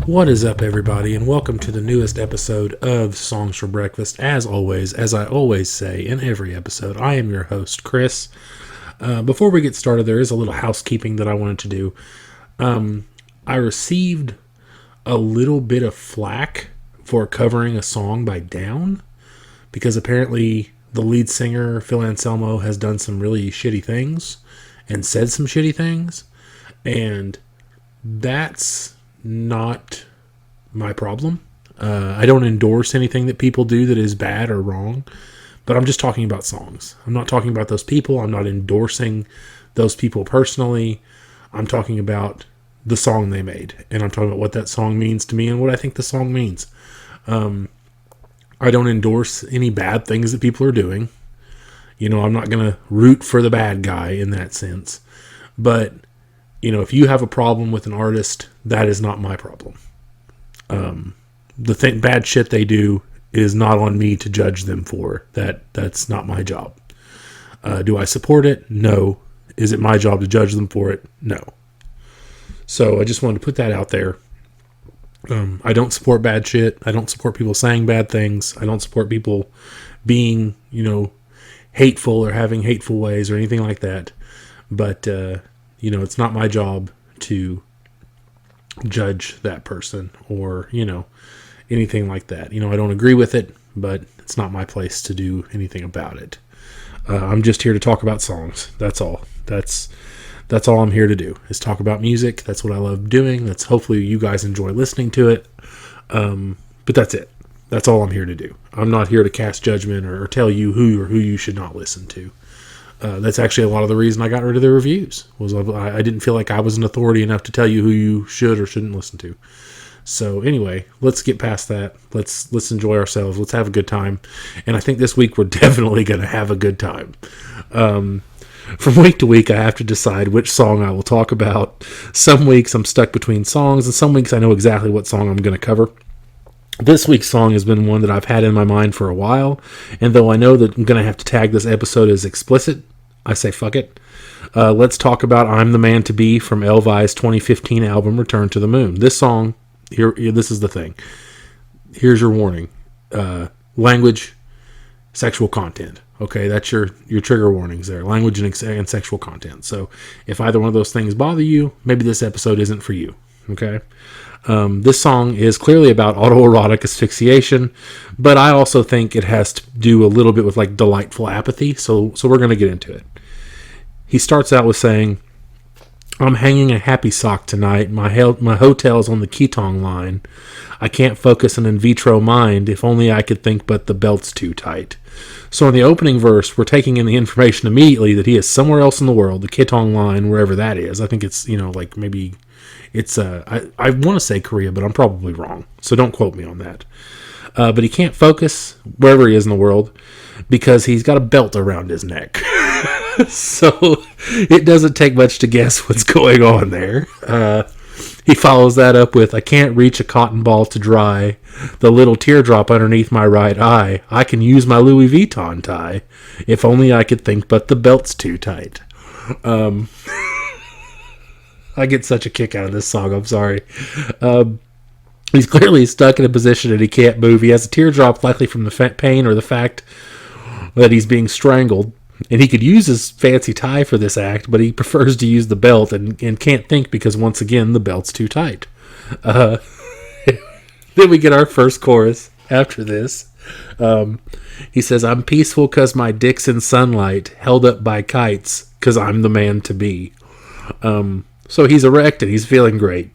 What is up, everybody, and welcome to the newest episode of Songs for Breakfast. As always, as I always say in every episode, I am your host, Chris. Before we get started, there is a little housekeeping that I wanted to do. I received a little bit of flack for covering a song by Down, because apparently the lead singer, Phil Anselmo, has done some really shitty things and said some shitty things, and that's not my problem. I don't endorse anything that people do that is bad or wrong, but I'm just talking about songs. I'm not talking about those people. I'm not endorsing those people personally. I'm talking about the song they made, and I'm talking about what that song means to me and what I think the song means. I don't endorse any bad things that people are doing. You know, I'm not going to root for the bad guy in that sense, but you know, if you have a problem with an artist, that is not my problem. The bad shit they do is not on me to judge them for. That's not my job. Do I support it? No. Is it my job to judge them for it? No. So I just wanted to put that out there. I don't support bad shit. I don't support people saying bad things. I don't support people being, you know, hateful or having hateful ways or anything like that. But, you know, it's not my job to judge that person or, you know, anything like that. You know, I don't agree with it, but it's not my place to do anything about it. I'm just here to talk about songs. That's all. That's all I'm here to do, is talk about music. That's what I love doing. That's hopefully you guys enjoy listening to it. But that's it. That's all I'm here to do. I'm not here to cast judgment or tell you who you should not listen to. That's actually a lot of the reason I got rid of the reviews, was I didn't feel like I was an authority enough to tell you who you should or shouldn't listen to. So anyway, let's get past that. Let's enjoy ourselves. Let's have a good time. And I think this week we're definitely going to have a good time. From week to week, I have to decide which song I will talk about. Some weeks I'm stuck between songs, and some weeks I know exactly what song I'm going to cover. This week's song has been one that I've had in my mind for a while, and though I know that I'm going to have to tag this episode as explicit, I say fuck it. Let's talk about I'm the Man to Be from Elvi's 2015 album Return to the Moon. This song, this is the thing. Here's your warning. Language, sexual content. Okay, that's your trigger warnings there. Language and sexual content. So if either one of those things bother you, maybe this episode isn't for you. Okay? This song is clearly about autoerotic asphyxiation, but I also think it has to do a little bit with like delightful apathy, so we're going to get into it. He starts out with saying, I'm hanging a happy sock tonight. My hotel's on the Ketong line. I can't focus an in vitro mind. If only I could think, but the belt's too tight. So in the opening verse, we're taking in the information immediately that he is somewhere else in the world, the Ketong line, wherever that is. I think it's, you know, like maybe it's, I want to say Korea, but I'm probably wrong. So don't quote me on that. But he can't focus wherever he is in the world because he's got a belt around his neck. So it doesn't take much to guess what's going on there. He follows that up with, I can't reach a cotton ball to dry the little teardrop underneath my right eye. I can use my Louis Vuitton tie. If only I could think, but the belt's too tight. I get such a kick out of this song. I'm sorry. He's clearly stuck in a position that he can't move. He has a teardrop, likely from the pain or the fact that he's being strangled. And he could use his fancy tie for this act, but he prefers to use the belt and can't think because, once again, the belt's too tight. Then we get our first chorus after this. He says, I'm peaceful because my dick's in sunlight, held up by kites because I'm the man to be. So he's erect and he's feeling great.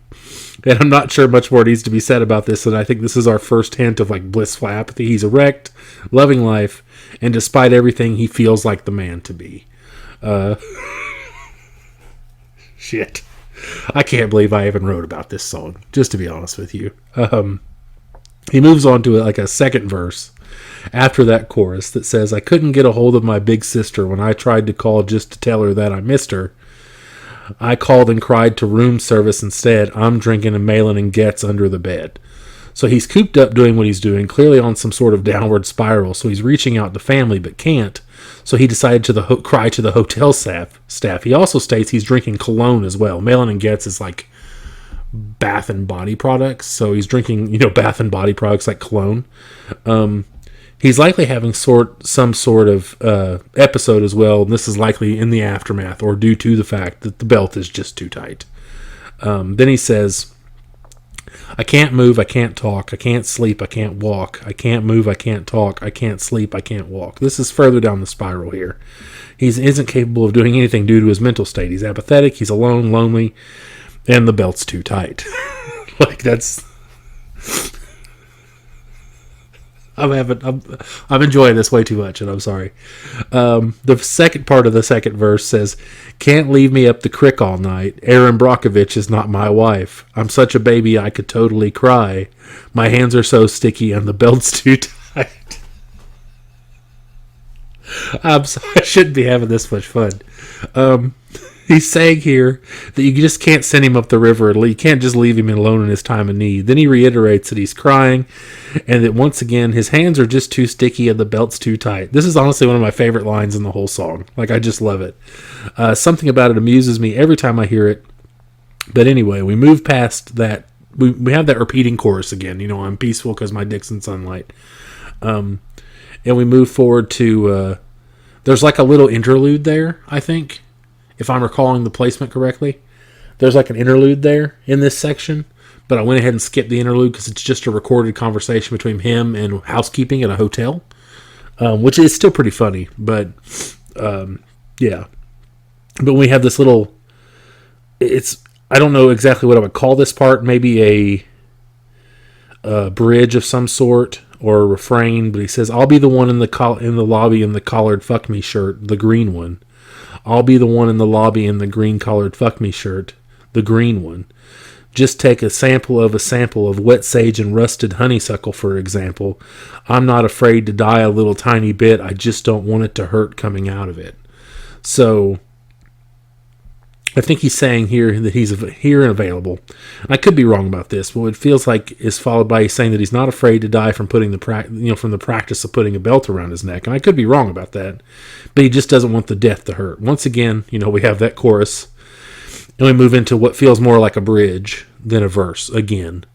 And I'm not sure much more needs to be said about this, and I think this is our first hint of like blissful apathy. He's erect, loving life, and despite everything, he feels like the man to be. Shit. I can't believe I even wrote about this song, just to be honest with you. He moves on to like a second verse after that chorus that says, I couldn't get a hold of my big sister when I tried to call just to tell her that I missed her. I called and cried to room service instead. I'm drinking a Malin and Getz under the bed. So he's cooped up doing what he's doing, clearly on some sort of downward spiral. So he's reaching out to family but can't. So he decided to cry to the hotel staff. He also states he's drinking cologne as well. Malin & Getz is like bath and body products. So he's drinking, bath and body products like cologne. He's likely having some sort of episode as well. And this is likely in the aftermath or due to the fact that the belt is just too tight. Then he says, I can't move, I can't talk, I can't sleep, I can't walk, I can't move, I can't talk, I can't sleep, I can't walk. This is further down the spiral here. He isn't capable of doing anything due to his mental state. He's apathetic, he's alone, lonely, and the belt's too tight. I'm enjoying this way too much, and I'm sorry. The second part of the second verse says, can't leave me up the crick all night. Erin Brockovich is not my wife. I'm such a baby I could totally cry. My hands are so sticky and the belt's too tight. I shouldn't be having this much fun. He's saying here that you just can't send him up the river. You can't just leave him alone in his time of need. Then he reiterates that he's crying and that once again his hands are just too sticky and the belt's too tight. This is honestly one of my favorite lines in the whole song. I just love it. Something about it amuses me every time I hear it. But anyway, we move past that. We have that repeating chorus again. I'm peaceful because my dick's in sunlight. And we move forward to... there's like a little interlude there, I think. If I'm recalling the placement correctly, there's like an interlude there in this section, but I went ahead and skipped the interlude because it's just a recorded conversation between him and housekeeping at a hotel, which is still pretty funny, but yeah. But we have this little, I don't know exactly what I would call this part, maybe a bridge of some sort or a refrain, but he says, I'll be the one in the lobby in the collared fuck me shirt, the green one. I'll be the one in the lobby in the green-collared fuck-me shirt, the green one. Just take a sample of wet sage and rusted honeysuckle, for example. I'm not afraid to die a little tiny bit. I just don't want it to hurt coming out of it. So, I think he's saying here that he's here and available. And I could be wrong about this, but what it feels like is followed by he's saying that he's not afraid to die from from the practice of putting a belt around his neck. And I could be wrong about that, but he just doesn't want the death to hurt. Once again, we have that chorus, and we move into what feels more like a bridge than a verse again.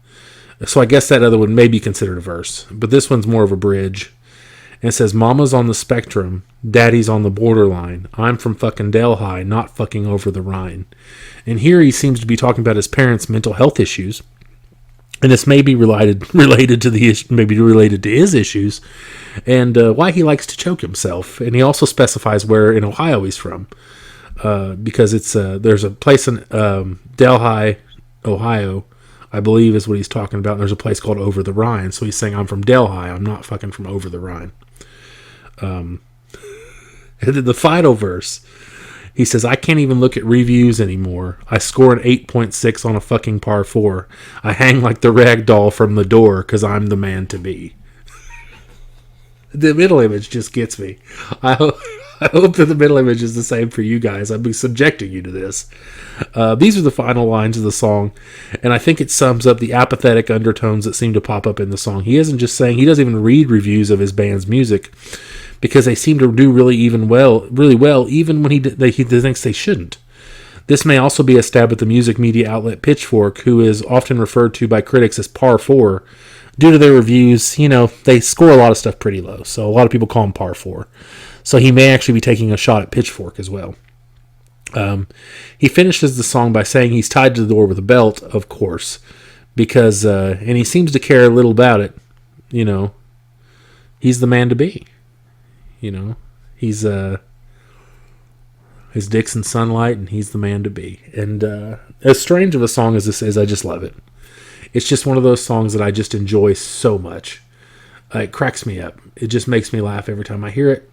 So I guess that other one may be considered a verse, but this one's more of a bridge. And it says, Mama's on the spectrum, Daddy's on the borderline. I'm from fucking Delhi, not fucking over the Rhine. And here he seems to be talking about his parents' mental health issues. And this may be related to his issues and why he likes to choke himself. And he also specifies where in Ohio he's from. Because there's a place in Delhi, Ohio, I believe is what he's talking about. And there's a place called Over the Rhine. So he's saying, I'm from Delhi. I'm not fucking from over the Rhine. And then the final verse, he says, I can't even look at reviews anymore. I score an 8.6 on a fucking par 4. I hang like the rag doll from the door because I'm the man to be. The middle image just gets me. I hope that the middle image is the same for you guys. I'll be subjecting you to this. These are the final lines of the song, and I think it sums up the apathetic undertones that seem to pop up in the song. He doesn't even read reviews of his band's music because they seem to do really well, even when he thinks they shouldn't. This may also be a stab at the music media outlet Pitchfork, who is often referred to by critics as par 4. Due to their reviews, they score a lot of stuff pretty low, so a lot of people call him par 4. So he may actually be taking a shot at Pitchfork as well. He finishes the song by saying he's tied to the door with a belt, of course, because, and he seems to care a little about it. He's the man to be. He's, his dick's in sunlight and he's the man to be. And, as strange of a song as this is, I just love it. It's just one of those songs that I just enjoy so much. It cracks me up. It just makes me laugh every time I hear it.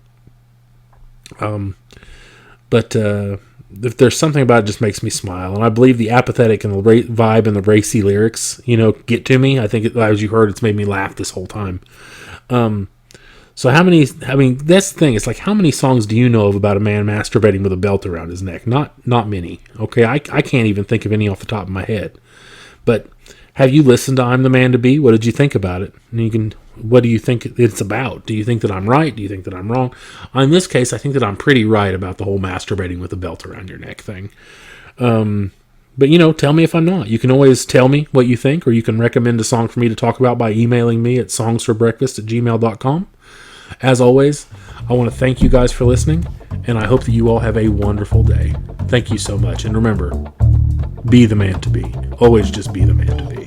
But if there's something about it, just makes me smile. And I believe the apathetic and the vibe and the racy lyrics, get to me. I think, as you heard, it's made me laugh this whole time. So that's the thing. It's like, how many songs do you know of about a man masturbating with a belt around his neck? Not many. Okay, I can't even think of any off the top of my head. But Have you listened to I'm the Man to Be? What did you think about it? And what do you think it's about? Do you think that I'm right? Do you think that I'm wrong? In this case, I think that I'm pretty right about the whole masturbating with a belt around your neck thing. But, tell me if I'm not. You can always tell me what you think, or you can recommend a song for me to talk about by emailing me at songsforbreakfast@gmail.com. As always, I want to thank you guys for listening, and I hope that you all have a wonderful day. Thank you so much. And remember, be the man to be. Always just be the man to be.